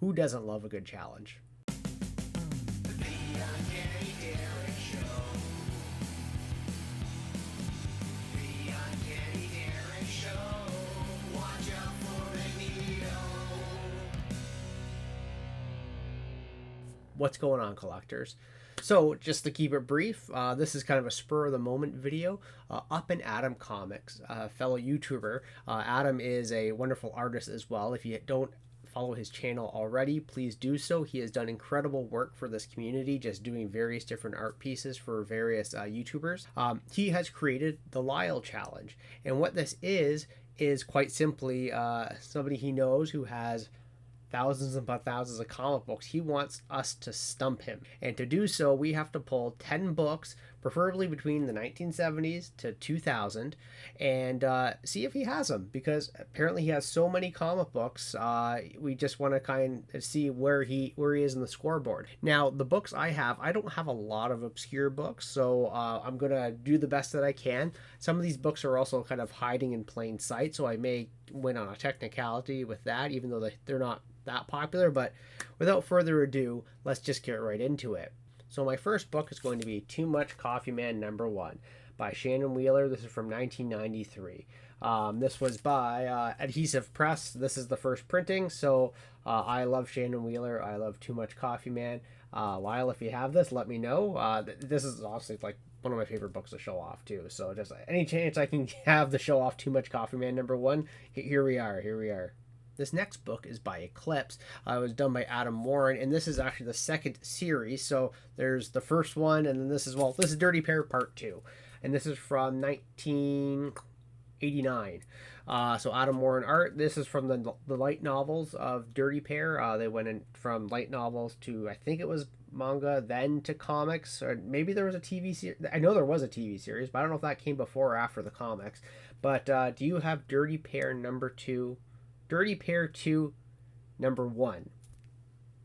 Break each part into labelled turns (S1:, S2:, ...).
S1: Who doesn't love a good challenge? What's going on, collectors? So just to keep it brief, this is kind of a spur of the moment video. Up and Adam Comics, fellow YouTuber. Adam is a wonderful artist as well. If you don't follow his channel already, please do so. He has done incredible work for this community, just doing various different art pieces for various YouTubers. He has created the Lyle challenge, and what this is quite simply somebody he knows who has thousands and thousands of comic books. He wants us to stump him, and to do so we have to pull 10 books, preferably between the 1970s to 2000, and see if he has them, because apparently he has so many comic books. We just want to kind of see where he is in the scoreboard. Now, the books I don't have a lot of obscure books, so I'm gonna do the best that I can. Some of these books are also kind of hiding in plain sight, so I may win on a technicality with that, even though they're not that popular. But without further ado, let's just get right into it. So my first book is going to be Too Much Coffee Man #1 by Shannon Wheeler. This is from 1993. This was by Adhesive Press. This is the first printing, so I love Shannon Wheeler. I love Too Much Coffee Man. Lyle, if you have this, let me know. This is obviously like one of my favorite books to show off too, so just any chance I can have to show off Too Much Coffee Man #1, here we are. This next book is by Eclipse. It was done by Adam Warren, and this is actually the second series. So there's the first one, and then this is Dirty Pair Part 2. And this is from 1989. So Adam Warren art. This is from the light novels of Dirty Pair. They went in from light novels to, I think it was manga, then to comics, or maybe there was a TV series. I know there was a TV series, but I don't know if that came before or after the comics. But do you have Dirty Pair #2? Dirty Pair 2 #1.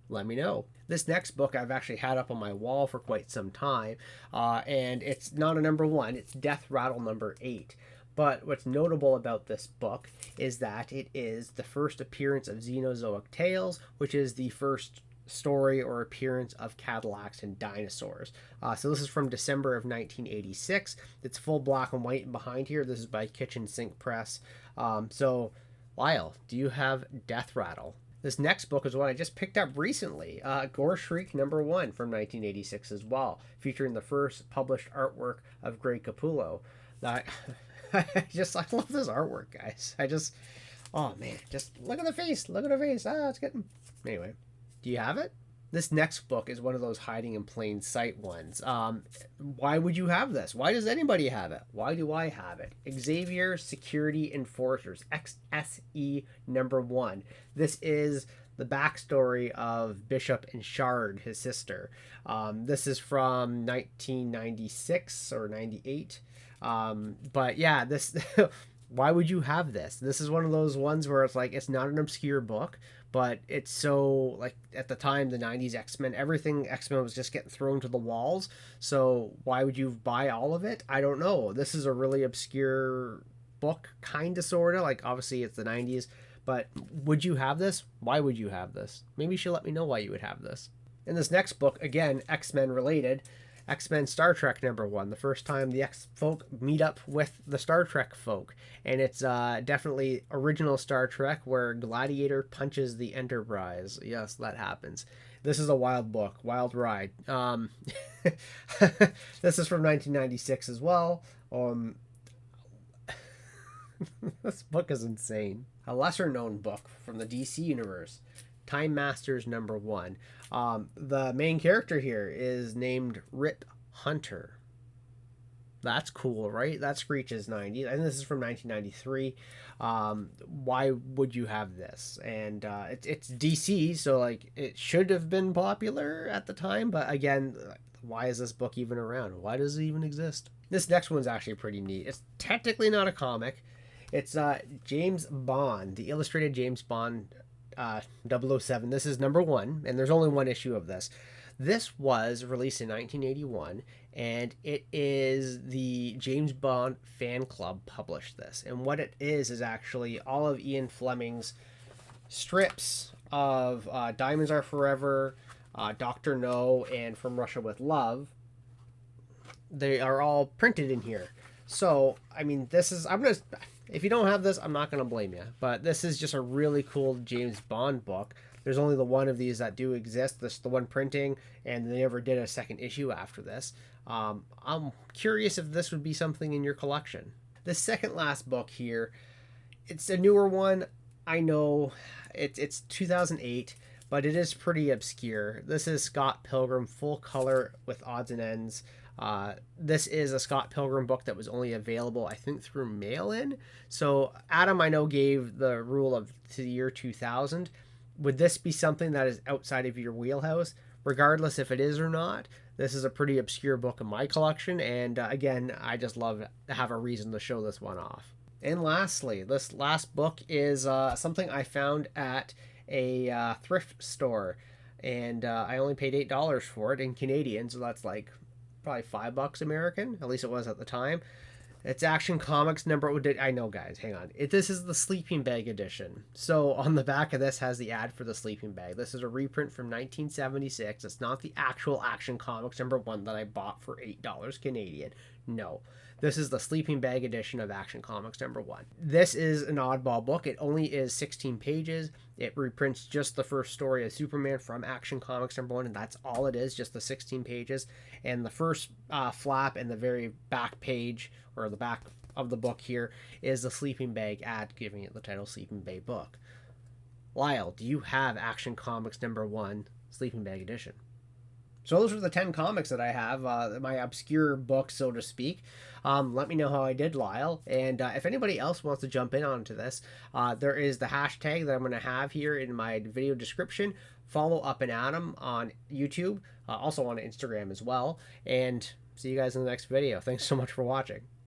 S1: Let me know. This next book I've actually had up on my wall for quite some time, and it's not a #1, it's Death Rattle #8. But what's notable about this book is that it is the first appearance of Xenozoic Tales, which is the first story or appearance of Cadillacs and dinosaurs. So this is from December of 1986. It's full black and white behind here. This is by Kitchen Sink Press. So Lyle, do you have Death Rattle? This next book is one I just picked up recently. Gore Shriek #1 from 1986 as well, featuring the first published artwork of Greg Capullo. I love this artwork, guys. Oh man, just look at the face. It's getting... Anyway, do you have it? This next book is one of those hiding in plain sight ones. Why would you have this? Why does anybody have it? Why do I have it? Xavier Security Enforcers, XSE #1. This is the backstory of Bishop and Shard, his sister. This is from 1996 or 98. But yeah, this... Why would you have this? This is one of those ones where it's like, it's not an obscure book, but it's so, like, at the time, the 90s X-Men, everything X-Men was just getting thrown to the walls. So why would you buy all of it? I don't know. This is a really obscure book, kind of, sort of. Like, obviously, it's the 90s. But would you have this? Why would you have this? Maybe you should let me know why you would have this. In this next book, again, X-Men related, X-Men Star Trek #1, the first time the X-folk meet up with the Star Trek folk. And it's definitely original Star Trek, where Gladiator punches the Enterprise. Yes, that happens. This is a wild book, wild ride. This is from 1996 as well. This book is insane. A lesser-known book from the DC universe, Time Masters #1. The main character here is named Rip Hunter. That's cool, right? That screeches 90s. And this is from 1993. Why would you have this? And it's DC, so like it should have been popular at the time. But again, why is this book even around? Why does it even exist? This next one's actually pretty neat. It's technically not a comic. It's James Bond, the illustrated James Bond 007. This is #1, and there's only one issue of this. This was released in 1981, and it is the James Bond fan club published this. And what it is actually all of Ian Fleming's strips, of Diamonds Are Forever, Dr. No, and From Russia with Love. They are all printed in here. So, I mean, this is, I'm going to, if you don't have this, I'm not going to blame you. But this is just a really cool James Bond book. There's only the one of these that do exist. This is the one printing, and they never did a second issue after this. I'm curious if this would be something in your collection. The second last book here, it's a newer one. I know it's 2008, but it is pretty obscure. This is Scott Pilgrim, full color with odds and ends. This is a Scott Pilgrim book that was only available, I think, through mail-in. So Adam, I know, gave the rule of to the year 2000. Would this be something that is outside of your wheelhouse? Regardless if it is or not, this is a pretty obscure book in my collection, and again, I just love to have a reason to show this one off. And lastly, this last book is something I found at a thrift store, and I only paid $8 for it in Canadian, so that's like probably $5 American. At least it was at the time. It's Action Comics number. I know, guys. Hang on. This is the sleeping bag edition. So on the back of this has the ad for the sleeping bag. This is a reprint from 1976. It's not the actual Action Comics number 1 that I bought for $8 Canadian. No. This is the sleeping bag edition of Action Comics number 1. This is an oddball book. It only is 16 pages. It reprints just the first story of Superman from Action Comics number 1, and that's all it is, just the 16 pages. And the first flap and the very back page, or the back of the book here, is the sleeping bag ad, giving it the title Sleeping Bag Book. Lyle, do you have Action Comics number 1 sleeping bag edition? So those are the 10 comics that I have, my obscure book, so to speak. Let me know how I did, Lyle. And if anybody else wants to jump in onto this, there is the hashtag that I'm going to have here in my video description. Follow Up and Adam on YouTube, also on Instagram as well. And see you guys in the next video. Thanks so much for watching.